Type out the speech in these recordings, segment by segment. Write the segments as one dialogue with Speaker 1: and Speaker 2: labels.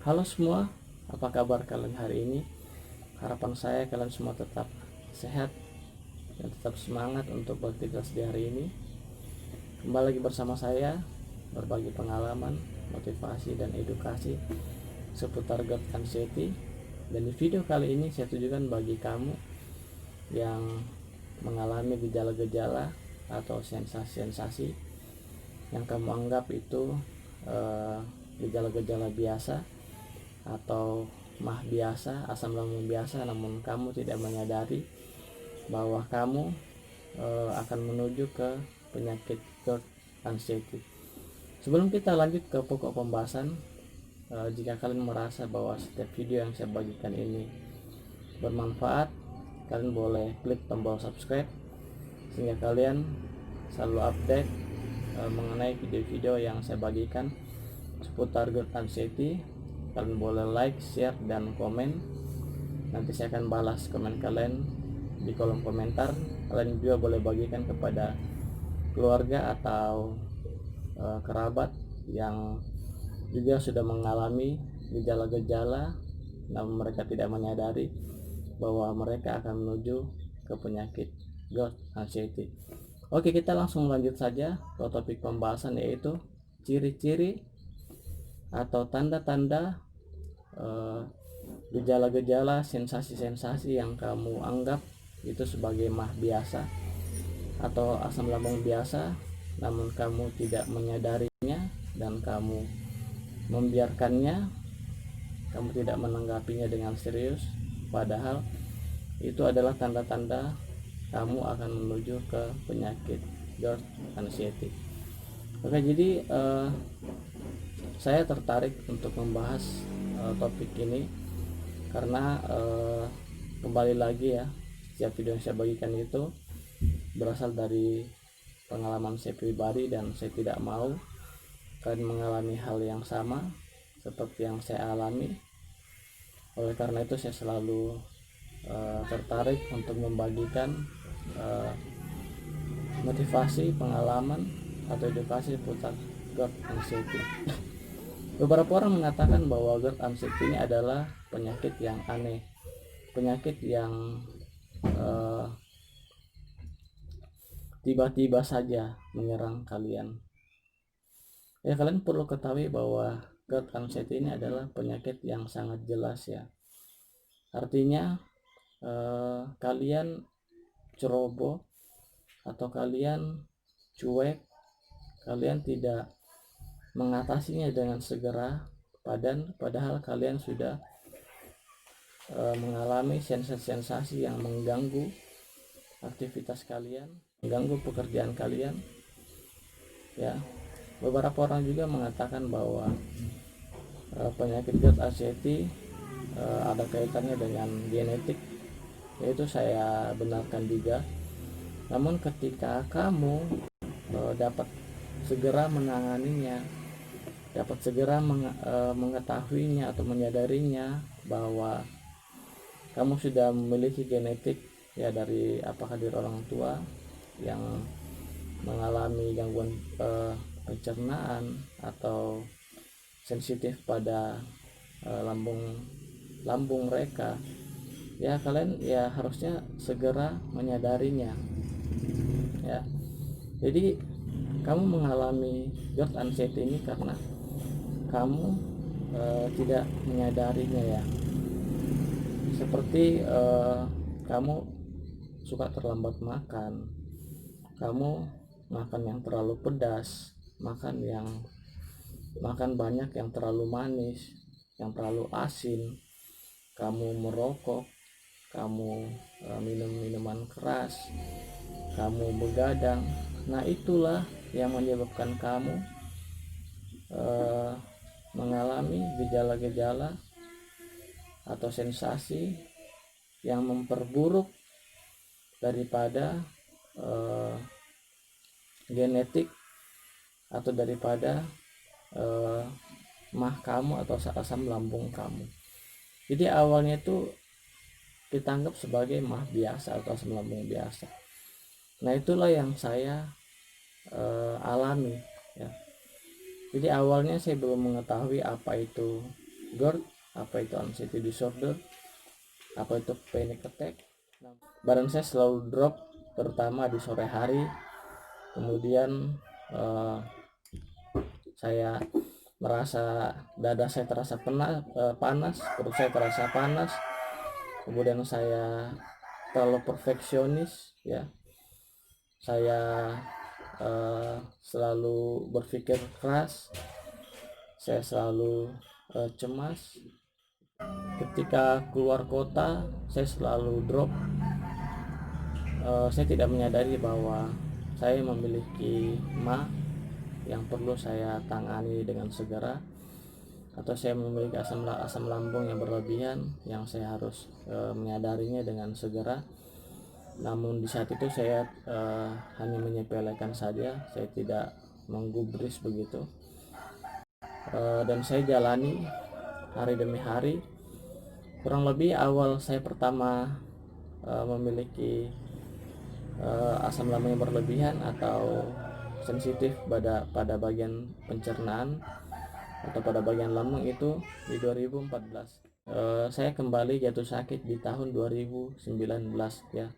Speaker 1: Halo semua, apa kabar kalian hari ini? Harapan saya kalian semua tetap sehat dan tetap semangat untuk beraktivitas di hari ini. Kembali lagi bersama saya, berbagi pengalaman, motivasi, dan edukasi seputar God Anxiety. Dan di video kali ini saya tujukan bagi kamu yang mengalami gejala-gejala atau sensasi-sensasi yang kamu anggap itu gejala-gejala biasa atau mah biasa, asam lambung biasa, namun kamu tidak menyadari bahwa kamu akan menuju ke penyakit GERD anxiety. Sebelum kita lanjut ke pokok pembahasan, jika kalian merasa bahwa setiap video yang saya bagikan ini bermanfaat, kalian boleh klik tombol subscribe sehingga kalian selalu update mengenai video-video yang saya bagikan seputar GERD anxiety. Kalian boleh like, share, dan komen. Nanti saya akan balas komen kalian di kolom komentar. Kalian juga boleh bagikan kepada keluarga atau kerabat yang juga sudah mengalami gejala-gejala namun mereka tidak menyadari bahwa mereka akan menuju ke penyakit GERD anxiety. Oke, kita langsung lanjut saja ke topik pembahasan, yaitu ciri-ciri atau tanda-tanda gejala-gejala, sensasi-sensasi yang kamu anggap itu sebagai mah biasa atau asam lambung biasa, namun kamu tidak menyadarinya dan kamu membiarkannya, kamu tidak menanggapinya dengan serius, padahal itu adalah tanda-tanda kamu akan menuju ke penyakit GERD anxiety. Oke, jadi saya tertarik untuk membahas topik ini karena kembali lagi ya, setiap video yang saya bagikan itu berasal dari pengalaman saya pribadi dan saya tidak mau kalian mengalami hal yang sama seperti yang saya alami. Oleh karena itu saya selalu tertarik untuk membagikan motivasi, pengalaman, atau edukasi seputar GERD anxiety. Beberapa orang mengatakan bahwa GERD anxiety ini adalah penyakit yang aneh, penyakit yang tiba-tiba saja menyerang kalian. Ya, kalian perlu ketahui bahwa GERD anxiety ini adalah penyakit yang sangat jelas ya. Artinya kalian ceroboh atau kalian cuek, kalian tidak mengatasinya dengan segera, padahal kalian sudah mengalami sensasi-sensasi yang mengganggu aktivitas kalian, mengganggu pekerjaan kalian ya. Beberapa orang juga mengatakan bahwa penyakit GERD anxiety ada kaitannya dengan genetik, yaitu saya benarkan juga. Namun ketika kamu dapat segera menanganinya, dapat segera mengetahuinya atau menyadarinya bahwa kamu sudah memiliki genetik ya, dari apakah dari orang tua yang mengalami gangguan pencernaan atau sensitif pada lambung mereka ya, kalian ya harusnya segera menyadarinya ya. Jadi kamu mengalami GERD anxiety ini karena kamu tidak menyadarinya ya. Seperti kamu suka terlambat makan, kamu makan yang terlalu pedas, makan banyak yang terlalu manis, yang terlalu asin, kamu merokok, kamu minum minuman keras, kamu begadang. Nah, itulah yang menyebabkan kamu mengalami gejala-gejala atau sensasi yang memperburuk daripada genetik atau daripada mah kamu atau asam lambung kamu. Jadi awalnya itu kita anggap sebagai mah biasa atau asam lambung biasa. Nah, itulah yang saya alami ya. Jadi awalnya saya belum mengetahui apa itu GERD, apa itu anxiety disorder, apa itu panic attack. Badan saya selalu drop, terutama di sore hari. Kemudian saya merasa dada saya terasa panas, perut saya terasa panas. Kemudian saya terlalu perfeksionis, ya. Saya selalu berpikir keras, saya selalu cemas. Ketika keluar kota, saya selalu drop. Saya tidak menyadari bahwa saya memiliki MA yang perlu saya tangani dengan segera, atau saya memiliki asam lambung yang berlebihan yang saya harus menyadarinya dengan segera. Namun di saat itu saya hanya menyepelekan saja, saya tidak menggubris begitu. Dan saya jalani hari demi hari. Kurang lebih awal saya pertama memiliki asam lambung yang berlebihan atau sensitif pada bagian pencernaan atau pada bagian lambung itu di 2014. Saya kembali jatuh sakit di tahun 2019, ya.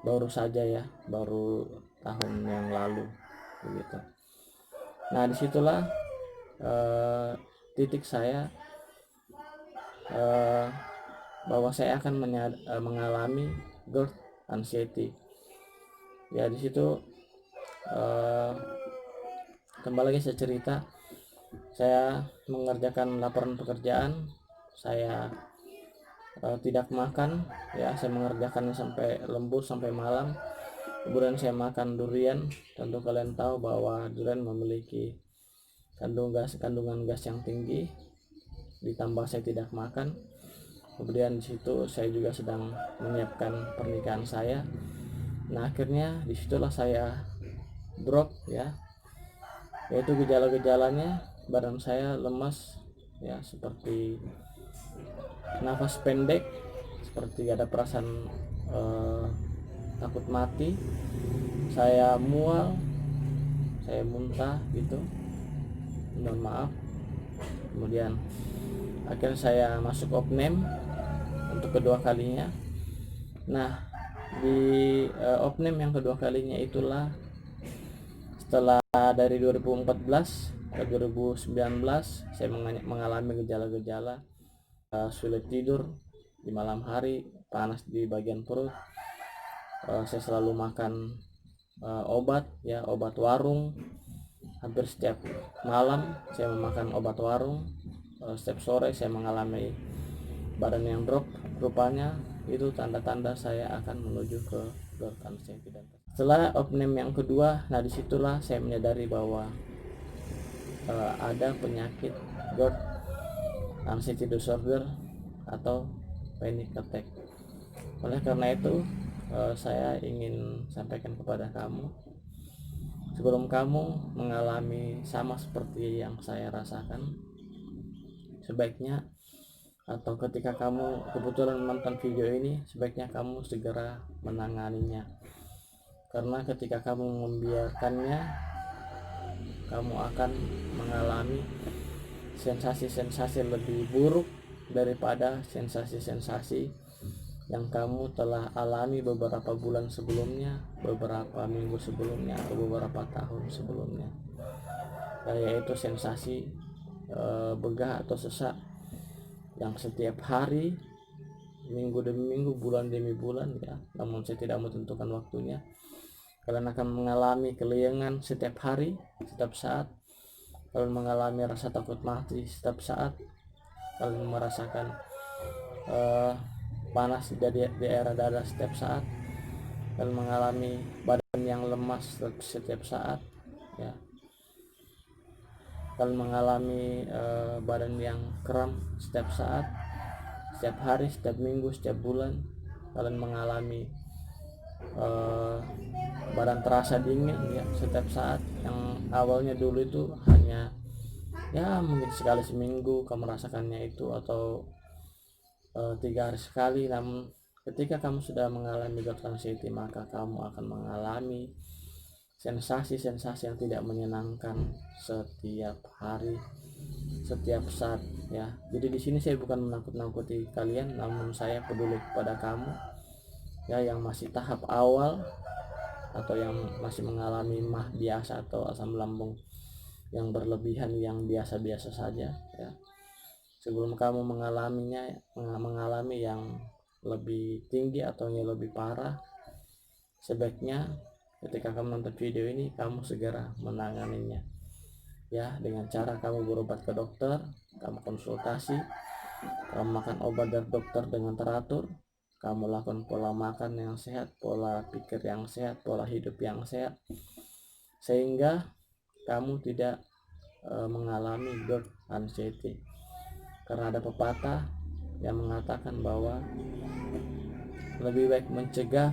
Speaker 1: Baru saja, ya, baru tahun yang lalu begitu. Nah, disitulah titik saya bahwa saya akan mengalami GERD anxiety. Ya, di situ kembali lagi saya cerita, saya mengerjakan laporan pekerjaan, saya tidak makan, ya. Saya mengerjakannya sampai lembur, sampai malam. Kemudian saya makan durian. Tentu kalian tahu bahwa durian memiliki kandungan gas yang tinggi. Ditambah saya tidak makan. Kemudian di situ saya juga sedang menyiapkan pernikahan saya. Nah, akhirnya disitulah saya drop, ya. Yaitu gejala-gejalanya, badan saya lemas, ya, seperti nafas pendek, seperti ada perasaan takut mati, saya mual, saya muntah gitu, mohon maaf. Kemudian akhirnya saya masuk opname untuk kedua kalinya. Nah, di opname yang kedua kalinya itulah setelah dari 2014 ke 2019 saya mengalami gejala-gejala sulit tidur di malam hari, panas di bagian perut. Saya selalu makan obat, ya, obat warung. Hampir setiap malam saya memakan obat warung. Setiap sore saya mengalami badan yang drop. Rupanya itu tanda-tanda saya akan menuju ke GERD anxiety. Setelah opname yang kedua, nah disitulah saya menyadari bahwa ada penyakit GERD anxiety disorder atau panic attack. Oleh karena itu saya ingin sampaikan kepada kamu, sebelum kamu mengalami sama seperti yang saya rasakan, sebaiknya, atau ketika kamu kebetulan menonton video ini, sebaiknya kamu segera menanganinya. Karena ketika kamu membiarkannya, kamu akan mengalami sensasi-sensasi lebih buruk daripada sensasi-sensasi yang kamu telah alami beberapa bulan sebelumnya, beberapa minggu sebelumnya, atau beberapa tahun sebelumnya, yaitu sensasi begah atau sesak yang setiap hari, minggu demi minggu, bulan demi bulan, ya. Namun saya tidak menentukan waktunya. Kalian akan mengalami keliengan setiap hari, setiap saat. Kalian mengalami rasa takut mati setiap saat. Kalian merasakan panas di daerah dada setiap saat. Kalian mengalami badan yang lemas setiap saat, ya. Kalian mengalami badan yang kram setiap saat, setiap hari, setiap minggu, setiap bulan. Kalian mengalami badan terasa dingin, ya, setiap saat. Yang awalnya dulu itu hanya, ya, mungkin sekali seminggu kamu merasakannya itu, atau 3 hari sekali. Namun ketika kamu sudah mengalami GERD anxiety, maka kamu akan mengalami sensasi-sensasi yang tidak menyenangkan setiap hari, setiap saat. ya. Jadi di sini saya bukan menakut-nakuti kalian, namun saya peduli kepada kamu ya, yang masih tahap awal atau yang masih mengalami mah biasa atau asam lambung yang berlebihan, yang biasa-biasa saja ya. Sebelum kamu mengalami yang lebih tinggi atau yang lebih parah, sebaiknya ketika kamu nonton video ini kamu segera menanganinya ya, dengan cara kamu berobat ke dokter, kamu konsultasi, kamu makan obat dari dokter dengan teratur, kamu lakukan pola makan yang sehat, pola pikir yang sehat, pola hidup yang sehat, sehingga kamu tidak mengalami GERD anxiety. Karena ada pepatah yang mengatakan bahwa lebih baik mencegah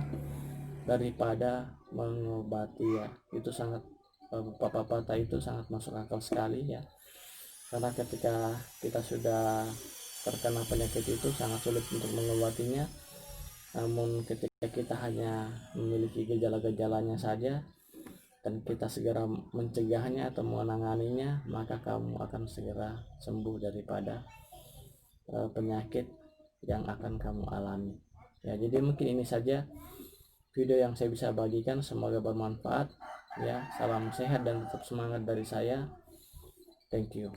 Speaker 1: daripada mengobati ya. Itu sangat, pepatah itu sangat masuk akal sekali ya. Karena ketika kita sudah terkena penyakit itu sangat sulit untuk mengobatinya. Namun ketika kita hanya memiliki gejala-gejalanya saja dan kita segera mencegahnya atau menanganinya, maka kamu akan segera sembuh daripada penyakit yang akan kamu alami ya. Jadi mungkin ini saja video yang saya bisa bagikan, semoga bermanfaat ya. Salam sehat dan tetap semangat dari saya. Thank you.